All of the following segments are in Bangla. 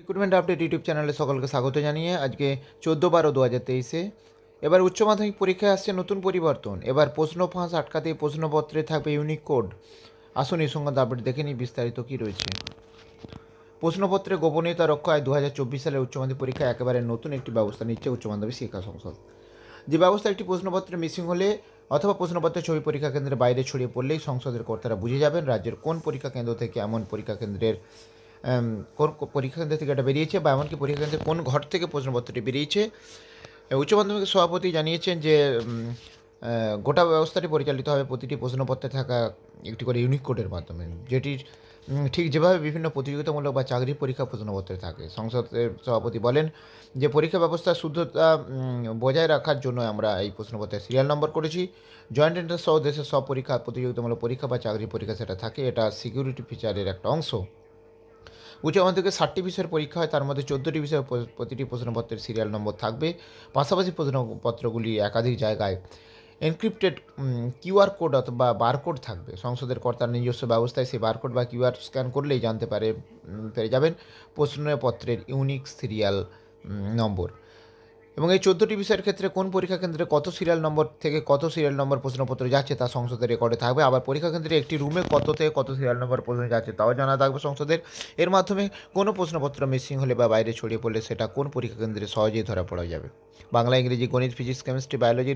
রিক্রুটমেন্ট আপডেট ইউটিউব চ্যানেলে সকলকে স্বাগত জানিয়ে আজকে 14/12/2023 এবার উচ্চ মাধ্যমিক পরীক্ষায় আসছে নতুন পরিবর্তন। এবার প্রশ্ন ফাঁস আটকাতে প্রশ্নপত্রে থাকবে ইউনিক কোড। আসুন এই সংক্রান্ত আপডেট দেখে নিই বিস্তারিত কী রয়েছে। প্রশ্নপত্রে গোপনীয়তা রক্ষায় 2024 সালের উচ্চ মাধ্যমিক পরীক্ষায় একেবারে নতুন একটি ব্যবস্থা নিচ্ছে উচ্চ মাধ্যমিক শিক্ষা সংসদ। যে ব্যবস্থা একটি প্রশ্নপত্রে মিসিং হলে অথবা প্রশ্নপত্রের ছবি পরীক্ষা কেন্দ্রের বাইরে ছড়িয়ে পড়লেই সংসদের কর্তারা বুঝে যাবেন রাজ্যের কোন পরীক্ষা কেন্দ্র থেকে এমন পরীক্ষা কেন্দ্রের কোন পরীক্ষা কেন্দ্র থেকে এটা বেরিয়েছে বা এমনকি পরীক্ষা কেন্দ্রের কোন ঘর থেকে প্রশ্নপত্রটি বেরিয়েছে। উচ্চ মাধ্যমিকের সভাপতি জানিয়েছেন যে গোটা ব্যবস্থাটি পরিচালিত হবে প্রতিটি প্রশ্নপত্রে থাকা একটি করে ইউনিক কোডের মাধ্যমে, যেটির ঠিক যেভাবে বিভিন্ন প্রতিযোগিতামূলক বা চাকরির পরীক্ষা প্রশ্নপত্রে থাকে। সংসদের সভাপতি বলেন যে পরীক্ষা ব্যবস্থার শুদ্ধতা বজায় রাখার জন্য আমরা এই প্রশ্নপত্রের সিরিয়াল নম্বর করেছি। জয়েন্ট এন্ট্রান্স সহ দেশের সব পরীক্ষা প্রতিযোগিতামূলক পরীক্ষা বা চাকরির পরীক্ষা সেটা থাকে, এটা সিকিউরিটি ফিচারের একটা অংশ। উচ্চ মাধ্যমিকে 60টি বিষয়ের পরীক্ষা হয়, তার মধ্যে 14টি বিষয়ের প্রতিটি প্রশ্নপত্রের সিরিয়াল নম্বর থাকবে। পাশাপাশি প্রশ্নপত্রগুলি একাধিক জায়গায় এনক্রিপ্টেড কিউআর কোড অথবা বারকোড থাকবে। সংসদের কর্তার নিজস্ব ব্যবস্থায় সেই বারকোড বা কিউআর স্ক্যান করলেই জানতে পেরে যাবেন প্রশ্নপত্রের ইউনিক সিরিয়াল নম্বর। এবং এই 14টি বিষয়ের ক্ষেত্রে কোন পরীক্ষা কেন্দ্রে কত সিরিয়াল নম্বর থেকে কত সিরিয়াল নম্বর প্রশ্নপত্র যাচ্ছে তা সংসদের রেকর্ডে থাকবে। আবার পরীক্ষা কেন্দ্রে একটি রুমে কত থেকে কত সিরিয়াল নম্বর প্রশ্ন যাচ্ছে তাও জানা থাকবে সংসদের। এর মাধ্যমে কোনো প্রশ্নপত্র মিসিং হলে বা বাইরে ছড়িয়ে পড়লে সেটা কোন পরীক্ষা কেন্দ্রে সহজেই ধরা পড়া যাবে। বাংলা, ইংরেজি, গণিত, ফিজিক্স, কেমিস্ট্রি, বায়োলজি,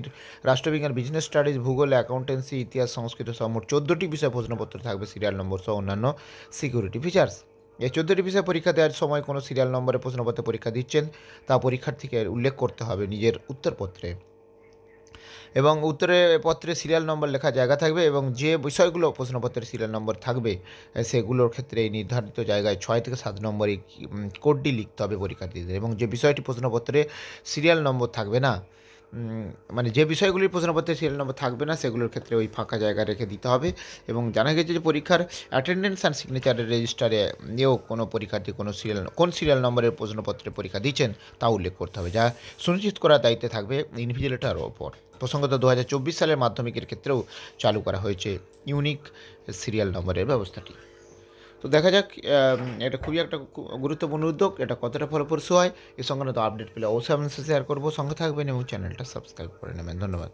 রাষ্ট্রবিজ্ঞান, বিজনেস স্টাডিজ, ভূগোল, অ্যাকাউন্টেন্সি, ইতিহাস, সংস্কৃত সহ মোট 14টি বিষয় প্রশ্নপত্র থাকবে সিরিয়াল নম্বর সহ অন্যান্য সিকিউরিটি ফিচার্স। এই 14টি বিষয়ে পরীক্ষা দেওয়ার সময় কোনো সিরিয়াল নম্বরে প্রশ্নপত্রে পরীক্ষা দিচ্ছেন তা পরীক্ষার্থীকে উল্লেখ করতে হবে নিজের উত্তরপত্রে, এবং উত্তরপত্রে সিরিয়াল নম্বর লেখা জায়গা থাকবে এবং যে বিষয়গুলো প্রশ্নপত্রের সিরিয়াল নম্বর থাকবে সেগুলোর ক্ষেত্রে এই নির্ধারিত জায়গায় 6 থেকে 7 নম্বর এই কোডটি লিখতে হবে পরীক্ষার্থীদের। এবং যে বিষয়টি প্রশ্নপত্রে সিরিয়াল নম্বর থাকবে না, মানে যে বিষয়গুলির প্রশ্নপত্রে সিরিয়াল নম্বর থাকবে না সেগুলোর ক্ষেত্রে ওই ফাঁকা জায়গা রেখে দিতে হবে। এবং জানা গেছে যে পরীক্ষার অ্যাটেন্ডেন্স অ্যান্ড সিগনেচারের রেজিস্টারে কোনো পরীক্ষার্থী কোন সিরিয়াল নম্বরের প্রশ্নপত্রে পরীক্ষা দিচ্ছেন তা উল্লেখ করতে হবে, যা সুনিশ্চিত করার দায়িত্বে থাকবে ইনভিজিলেটরের ওপর। প্রসঙ্গত 2024 সালের মাধ্যমিকের ক্ষেত্রেও চালু করা হয়েছে ইউনিক সিরিয়াল নম্বরের ব্যবস্থাটি। তো দেখা যাক, এটা খুবই একটা গুরুত্বপূর্ণ উদ্যোগ, এটা কতটা ফলপ্রসূ হয় এ সংক্রান্ত আপডেট পেলে অবশ্যই আপনার সাথে শেয়ার করবো। সঙ্গে থাকবেন এবং চ্যানেলটা সাবস্ক্রাইব করে নেবেন। ধন্যবাদ।